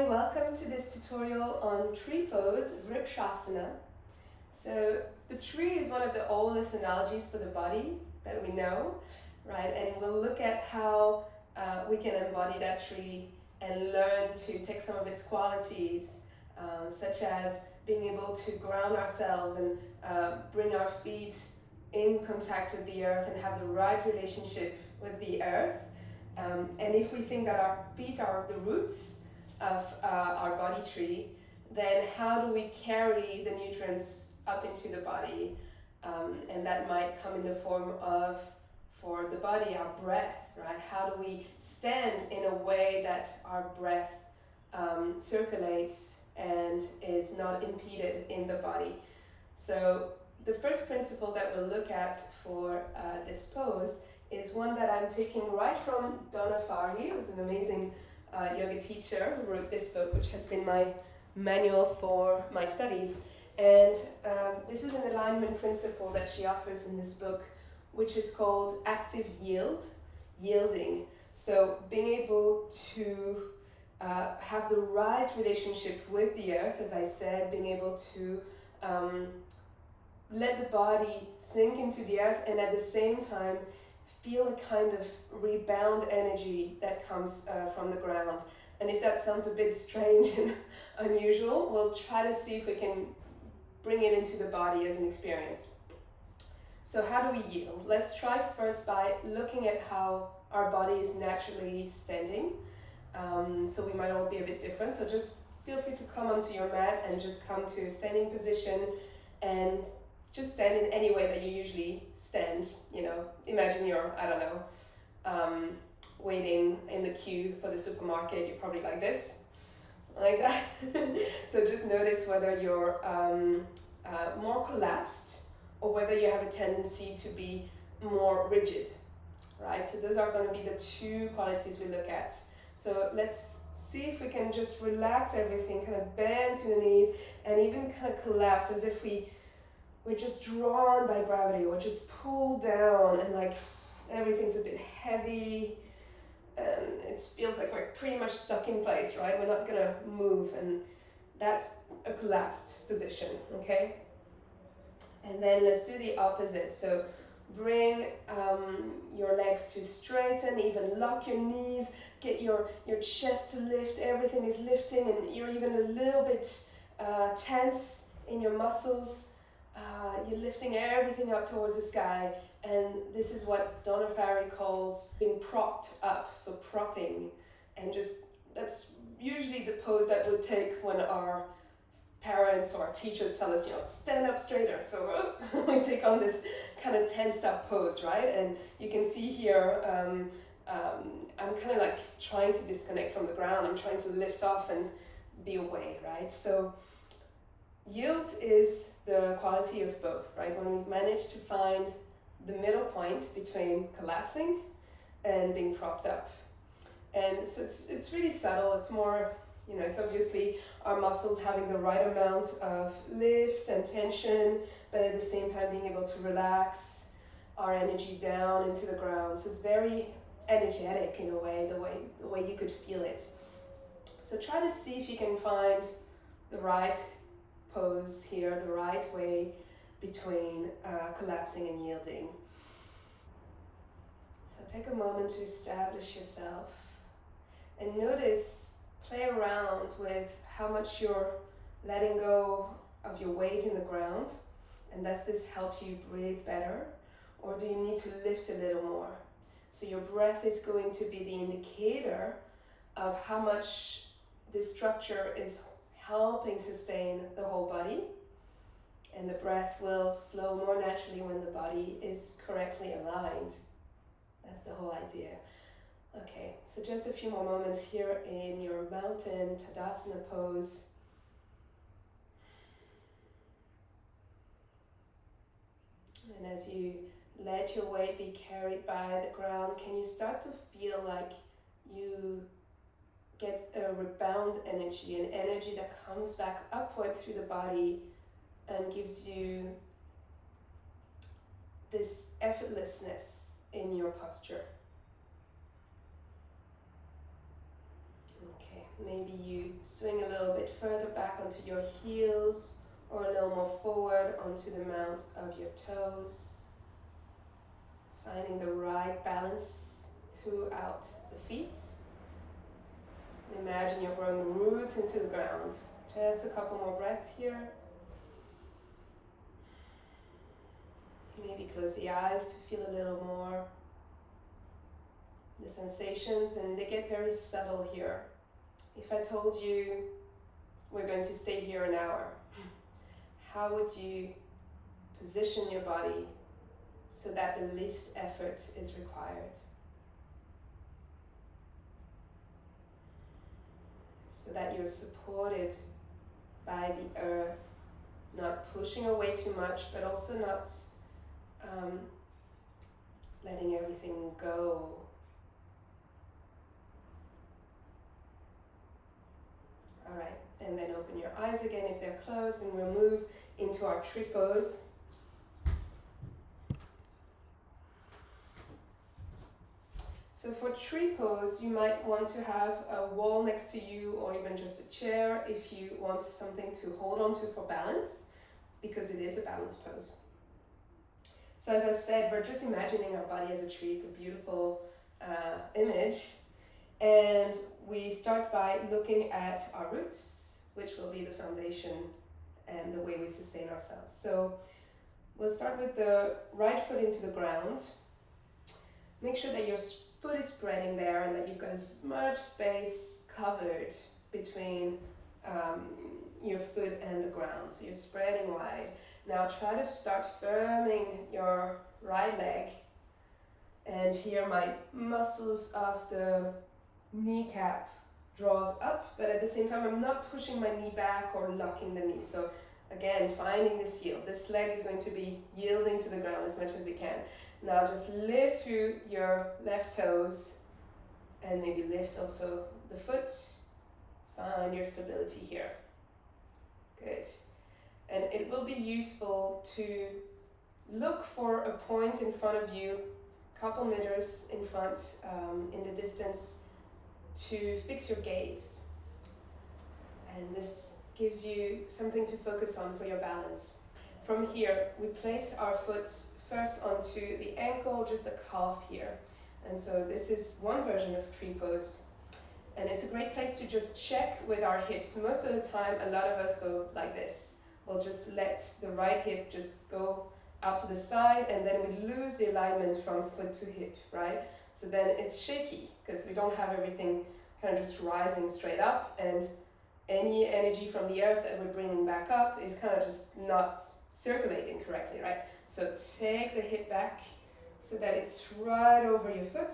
welcome to this tutorial on tree pose, Vrksasana. So the tree is one of the oldest analogies for the body that we know, right? And we'll look at how we can embody that tree and learn to take some of its qualities, such as being able to ground ourselves and bring our feet in contact with the earth and have the right relationship with the earth. And if we think that our feet are the roots of our body tree, then how do we carry the nutrients up into the body? And that might come in the form of, for the body, our breath, right? How do we stand in a way that our breath circulates and is not impeded in the body? So the first principle that we'll look at for this pose is one that I'm taking right from Donna Farhi, who's an amazing yoga teacher who wrote this book, which has been my manual for my studies. And this is an alignment principle that she offers in this book, which is called active yielding. So being able to have the right relationship with the earth, as I said, being able to let the body sink into the earth and at the same time feel a kind of rebound energy that comes from the ground. And if that sounds a bit strange and unusual, we'll try to see if we can bring it into the body as an experience. So how do we yield? Let's try first by looking at how our body is naturally standing. So we might all be a bit different. So just feel free to come onto your mat and just come to a standing position and just stand in any way that you usually stand. You know, imagine you're, I don't know, waiting in the queue for the supermarket. You're probably like this, like that. So just notice whether you're more collapsed or whether you have a tendency to be more rigid, right? So those are going to be the two qualities we look at. So let's see if we can just relax everything, kind of bend through the knees and even kind of collapse as if we're just drawn by gravity or just pulled down and like everything's a bit heavy and it feels like we're pretty much stuck in place, right? We're not gonna move, and that's a collapsed position, okay? And then let's do the opposite. So bring your legs to straighten, even lock your knees, get your chest to lift, everything is lifting and you're even a little bit tense in your muscles. You're lifting everything up towards the sky, and this is what Donna Farhi calls being propped up, so propping, and just that's usually the pose that we'll take when our parents or our teachers tell us, you know, stand up straighter. So we take on this kind of tensed up pose, right? And you can see here, I'm kind of like trying to disconnect from the ground. I'm trying to lift off and be away, right? So yield is the quality of both, right? When we manage to find the middle point between collapsing and being propped up. And so it's really subtle. It's more, you know, it's obviously our muscles having the right amount of lift and tension, but at the same time being able to relax our energy down into the ground. So it's very energetic in a way, the way you could feel it. So try to see if you can find the right pose here, the right way between collapsing and yielding. So take a moment to establish yourself and notice, play around with how much you're letting go of your weight in the ground, and does this help you breathe better, or do you need to lift a little more? So your breath is going to be the indicator of how much this structure is helping sustain the whole body, and the breath will flow more naturally when the body is correctly aligned. That's the whole idea. Okay, so just a few more moments here in your mountain Tadasana pose. And as you let your weight be carried by the ground, can you start to feel like you get a rebound energy, an energy that comes back upward through the body and gives you this effortlessness in your posture. Okay, maybe you swing a little bit further back onto your heels or a little more forward onto the mount of your toes. Finding the right balance throughout the feet. And imagine you're growing roots into the ground. Just a couple more breaths here. Maybe close the eyes to feel a little more the sensations, and they get very subtle here. If I told you we're going to stay here an hour, how would you position your body so that the least effort is required? So that you're supported by the earth, not pushing away too much, but also not letting everything go. All right, and then open your eyes again if they're closed, and we'll move into our tree pose. So for tree pose, you might want to have a wall next to you, or even just a chair if you want something to hold on to for balance, because it is a balance pose. So as I said, we're just imagining our body as a tree. It's a beautiful image. And we start by looking at our roots, which will be the foundation and the way we sustain ourselves. So we'll start with the right foot into the ground. Make sure that your foot is spreading there and that you've got as much space covered between your foot and the ground. So you're spreading wide. Now try to start firming your right leg. And here my muscles of the kneecap draws up, but at the same time I'm not pushing my knee back or locking the knee. So again, finding this yield. This leg is going to be yielding to the ground as much as we can. Now just lift through your left toes and maybe lift also the foot. Find your stability here. Good. And it will be useful to look for a point in front of you, a couple meters in front, in the distance, to fix your gaze. And this gives you something to focus on for your balance. From here, we place our foot first onto the ankle, just a calf here. And so this is one version of tree pose. And it's a great place to just check with our hips. Most of the time, a lot of us go like this. We'll just let the right hip just go out to the side, and then we lose the alignment from foot to hip, right? So then it's shaky because we don't have everything kind of just rising straight up, and any energy from the earth that we're bringing back up is kind of just not circulating correctly, right? So take the hip back so that it's right over your foot.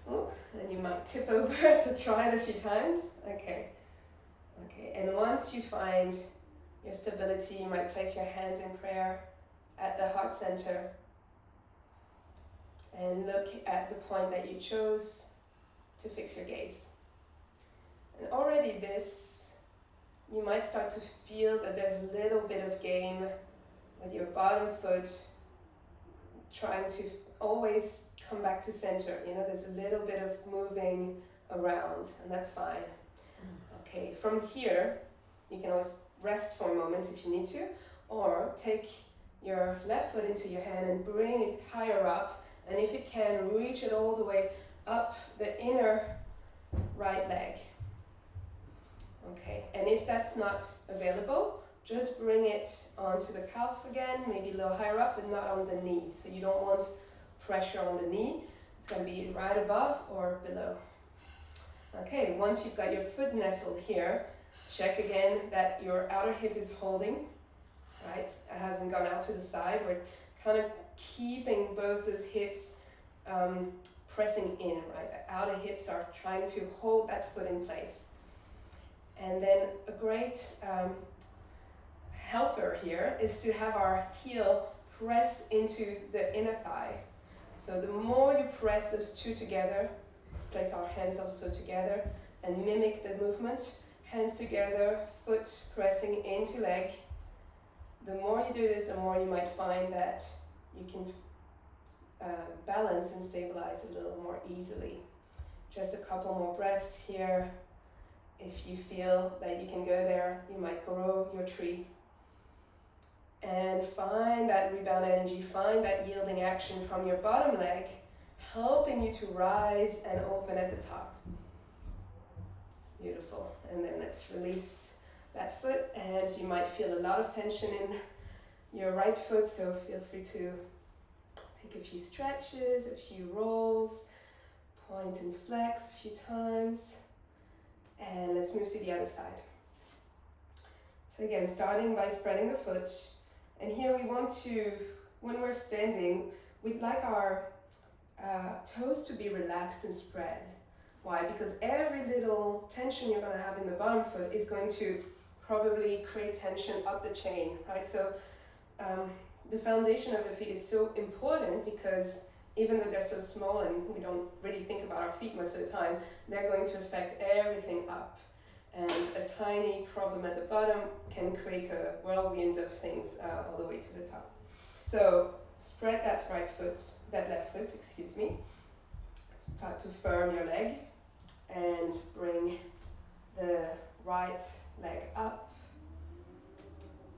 Oh, and you might tip over, so try it a few times. Okay, and once you find your stability, you might place your hands in prayer at the heart center and look at the point that you chose to fix your gaze. And already you might start to feel that there's a little bit of game with your bottom foot trying to always come back to center. You know, there's a little bit of moving around, and that's fine. Okay, from here, you can always rest for a moment if you need to, or take your left foot into your hand and bring it higher up, and if you can, reach it all the way up the inner right leg. Okay, and if that's not available, just bring it onto the calf again, maybe a little higher up, but not on the knee. So you don't want pressure on the knee. It's going to be right above or below. Okay, once you've got your foot nestled here, check again that your outer hip is holding, right? It hasn't gone out to the side. We're kind of keeping both those hips pressing in, right? The outer hips are trying to hold that foot in place. And then a great helper here is to have our heel press into the inner thigh. So the more you press those two together, let's place our hands also together and mimic the movement. Hands together, foot pressing into leg. The more you do this, the more you might find that you can balance and stabilize a little more easily. Just a couple more breaths here. If you feel that you can go there, you might grow your tree. And find that rebound energy, find that yielding action from your bottom leg, helping you to rise and open at the top. Beautiful. And then let's release that foot, and you might feel a lot of tension in your right foot, so feel free to take a few stretches, a few rolls, point and flex a few times, and let's move to the other side. So again, starting by spreading the foot, and here we want to, when we're standing, we'd like our toes to be relaxed and spread. Why? Because every little tension you're going to have in the bottom foot is going to probably create tension up the chain, right? So the foundation of the feet is so important because even though they're so small and we don't really think about our feet most of the time, they're going to affect everything up. And a tiny problem at the bottom can create a whirlwind of things all the way to the top. So spread that left foot, excuse me. Start to firm your leg and bring the right leg up.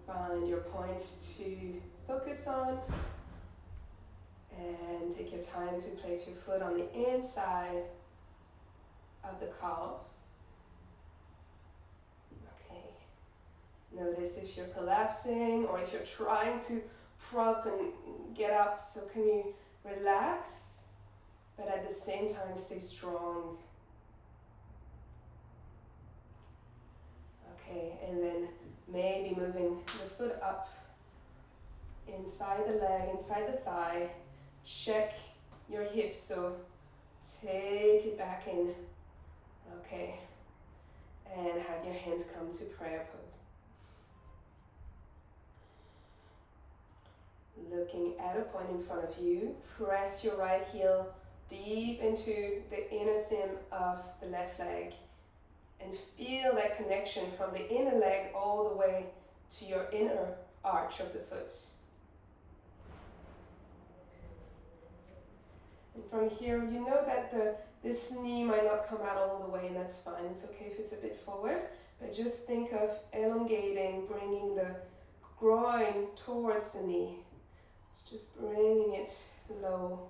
Find your point to focus on, and take your time to place your foot on the inside of the calf. Okay. Notice if you're collapsing or if you're trying to prop and get up, so can you relax, but at the same time stay strong. Okay, and then maybe moving the foot up inside the leg, inside the thigh. Check your hips, so take it back in. Okay, and have your hands come to prayer pose. Looking at a point in front of you, press your right heel deep into the inner seam of the left leg and feel that connection from the inner leg all the way to your inner arch of the foot. And from here, you know that this knee might not come out all the way, and that's fine. It's okay if it's a bit forward, but just think of elongating, bringing the groin towards the knee. It's just bringing it low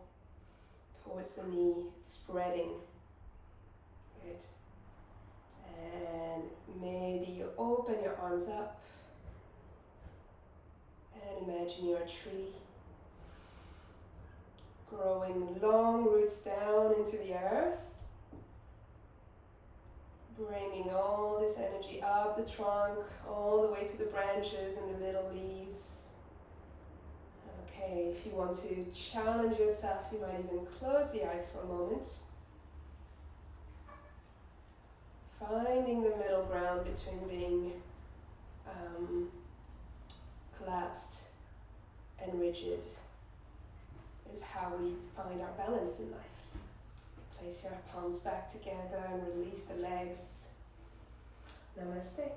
towards the knee, spreading. Good. And maybe you open your arms up and imagine you're a tree, growing long roots down into the earth, bringing all this energy up the trunk, all the way to the branches and the little leaves. Okay, if you want to challenge yourself, you might even close the eyes for a moment. Finding the middle ground between being collapsed and rigid is how we find our balance in life. Place your palms back together and release the legs. Namaste.